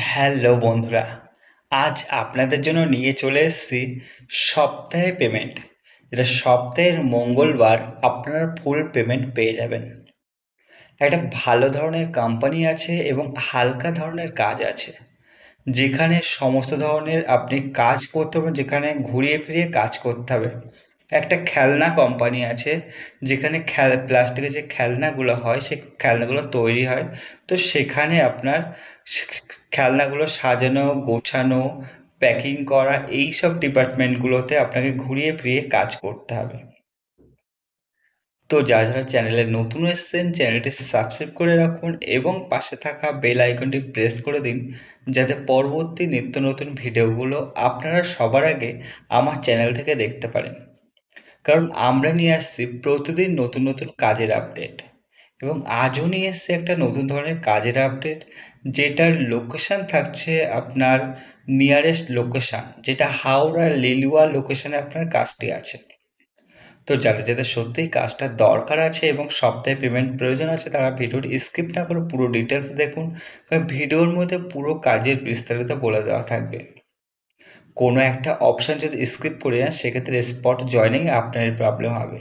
Hello বন্ধুরা, আজ আপনাদের জন্য নিয়ে চলে এসেছি সপ্তাহে পেমেন্ট, যেটা সপ্তাহের মঙ্গলবার আপনারা ফুল পেমেন্ট পেয়ে যাবেন। একটা ভালো ধরনের কোম্পানি আছে এবং হালকা ধরনের কাজ আছে, যেখানে সমস্ত ধরনের আপনি কাজ করতে পারবেন, যেখানে ঘুরিয়ে ফিরিয়ে কাজ করতে হবে। একটা খেলনা কোম্পানি আছে, যেখানে প্লাস্টিকের যে খেলনাগুলো হয় সে খেলনাগুলো তৈরি হয়। তো সেখানে আপনার খেলনাগুলো সাজানো, গোছানো, প্যাকিং করা, এই সব ডিপার্টমেন্টগুলোতে আপনাকে ঘুরিয়ে ফিরিয়ে কাজ করতে হবে। তো যারা যারা চ্যানেলে নতুন এসেছেন, চ্যানেলটি সাবস্ক্রাইব করে রাখুন এবং পাশে থাকা বেল আইকনটি প্রেস করে দিন, যাতে পরবর্তী নিত্য নতুন ভিডিওগুলো আপনারা সবার আগে আমার চ্যানেল থেকে দেখতে পারেন। কারণ আমরা নিয়ে আসছি প্রতিদিন নতুন নতুন কাজের আপডেট, এবং আজও নিয়ে এসছি একটা নতুন ধরনের কাজের আপডেট, যেটার লোকেশান থাকছে আপনার নিয়ারেস্ট লোকেশান, যেটা হাওড়া লিলুয়া লোকেশানে আপনার কাজটি আছে। তো যাদের যাদের সত্যিই কাজটা দরকার আছে এবং সপ্তাহে পেমেন্ট প্রয়োজন আছে, তারা ভিডিওটি স্কিপ না করে পুরো ডিটেলস দেখুন, কারণ ভিডিওর মধ্যে পুরো কাজের বিস্তারিত বলে দেওয়া থাকবে। কোনো একটা অপশান যদি স্কিপ করে যান, সেক্ষেত্রে স্পট জয়নিং আপনার প্রবলেম হবে।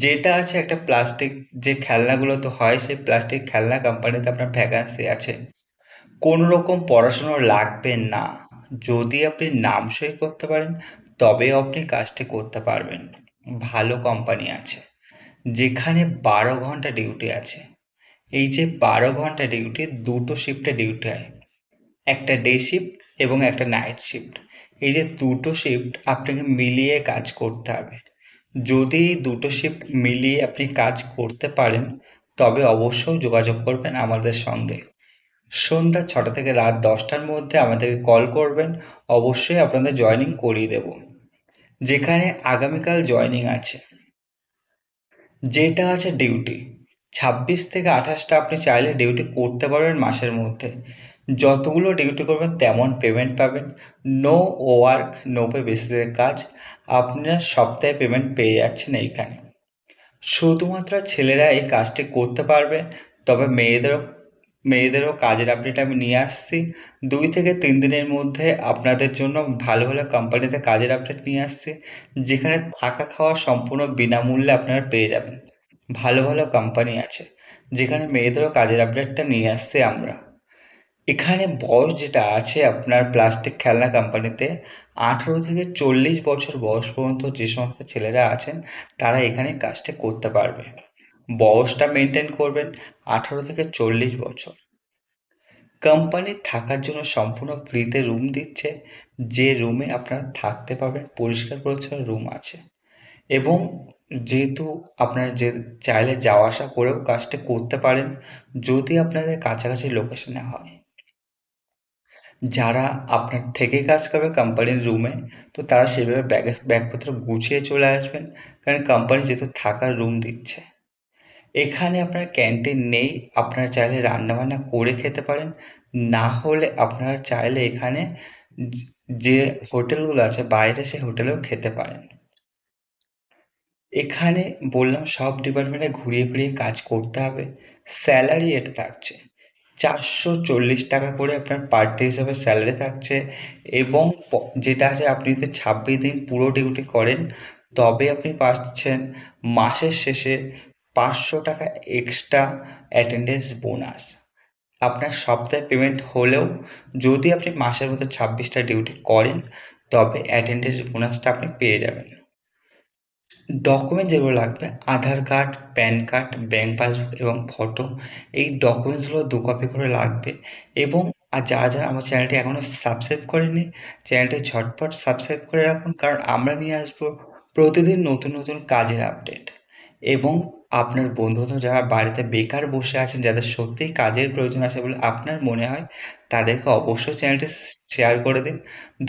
যেটা আছে একটা প্লাস্টিক যে খেলনাগুলো তো হয়, সেই প্লাস্টিক খেলনা কোম্পানিতে আপনার ভ্যাকান্সি আছে। কোনো রকম পড়াশুনো লাগবে না, যদি আপনি নাম সই করতে পারেন তবেও আপনি কাজটি করতে পারবেন। ভালো কোম্পানি আছে, যেখানে 12 ঘন্টা ডিউটি আছে। এই যে 12 ঘন্টা ডিউটি, দুটো শিফটে ডিউটি হয়, একটা ডে শিফট এবং একটা নাইট শিফট। এই যে দুটো শিফট আপনাকে মিলিয়ে কাজ করতে হবে। যদি এই দুটো শিফট মিলিয়ে আপনি কাজ করতে পারেন, তবে অবশ্যই যোগাযোগ করবেন আমাদের সঙ্গে। সন্ধ্যা 6টা থেকে রাত 10টার মধ্যে আমাদেরকে কল করবেন, অবশ্যই আপনাদের জয়েনিং করিয়ে দেব। যেখানে আগামীকাল জয়েনিং আছে, যেটা আছে ডিউটি 26 থেকে 28টা, আপনি চাইলে ডিউটি করতে পারবেন মাসের মধ্যে। যতগুলো ডিউটি করবেন তেমন পেমেন্ট পাবেন। নো ওয়ার্ক নো পে বেসিসের কাজ, আপনার সপ্তাহে পেমেন্ট পেয়ে যাচ্ছেন এইখানে। শুধুমাত্র ছেলেরা এই কাজটি করতে পারবে, তবে মেয়েদেরও কাজের আপডেট আমি নিয়ে আসছি। 2 থেকে 3 দিনের মধ্যে আপনাদের জন্য ভালো ভালো কোম্পানিতে কাজের আপডেট নিয়ে আসছি, যেখানে থাকা খাওয়া সম্পূর্ণ বিনামূল্যে আপনারা পেয়ে যাবেন। ভালো ভালো কোম্পানি আছে, যেখানে মেয়েদেরও কাজের আপডেটটা নিয়ে আসছি আমরা। এখানে বয়স যেটা আছে আপনার প্লাস্টিক খেলনা কোম্পানিতে, 18 থেকে 40 বছর বয়স পর্যন্ত যে সমস্ত ছেলেরা আছেন, তারা এখানে কাজটা করতে পারবে। বয়সটা মেনটেন করবেন, 18 থেকে 40 বছর। কোম্পানি থাকার জন্য সম্পূর্ণ ফ্রিতে রুম দিচ্ছে, যে রুমে আপনারা থাকতে পারবেন, পরিষ্কার পরিচ্ছন্ন রুম আছে। এবং যেহেতু আপনারা যে চাইলে যাওয়া আসা করেও কাজটা করতে পারেন, যদি আপনাদের কাছাকাছি লোকেশনে হয়। যারা আপনার থেকে কাজ করবে কোম্পানির রুমে, তো তারা সেভাবে ব্যাগপত্র গুছিয়ে চলে আসবেন, কারণ কোম্পানি যেহেতু থাকার রুম দিচ্ছে। এখানে আপনার ক্যান্টিন নেই, আপনারা চাইলে রান্নাবান্না করে খেতে পারেন। না হলে আপনারা চাইলে এখানে যে হোটেলগুলো আছে বাইরে, সেই হোটেলেও খেতে পারেন। এখানে বললাম সব ডিপার্টমেন্টে ঘুরিয়ে ফিরিয়ে কাজ করতে হবে। স্যালারি এটা থাকছে 440 টাকা করে, আপনার পার ডে হিসাবে স্যালারি থাকছে। এবং যেটা আছে, আপনি যদি 26 দিন পুরো ডিউটি করেন, তবে আপনি পাচ্ছেন মাসের শেষে 500 টাকা এক্সট্রা অ্যাটেন্ডেন্স বোনাস। আপনার সপ্তাহে পেমেন্ট হলেও যদি আপনি মাসের মধ্যে 26টা ডিউটি করেন, তবে অ্যাটেন্ডেন্স বোনাসটা আপনি পেয়ে যাবেন। ডকুমেন্ট যেগুলো লাগবে, Aadhaar card, PAN card, bank passbook এবং ফটো, এই ডকুমেন্টসগুলো 2 কপি করে লাগবে। এবং যারা যারা আমার চ্যানেলটি এখনও সাবস্ক্রাইব করেননি, চ্যানেলটি ঝটপট সাবস্ক্রাইব করে রাখুন, কারণ আমরা নিয়ে আসবো প্রতিদিন নতুন নতুন কাজের আপডেট। এবং আপনার বন্ধুবান্ধব যারা বাড়িতে বেকার বসে আছেন, যাদের সত্যিই কাজের প্রয়োজন আছে বলে আপনার মনে হয়, তাদেরকে অবশ্যই চ্যানেলটি শেয়ার করে দিন।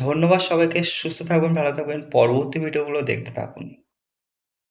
ধন্যবাদ সবাইকে, সুস্থ থাকবেন, ভালো থাকবেন, পরবর্তী ভিডিওগুলো দেখতে থাকুন।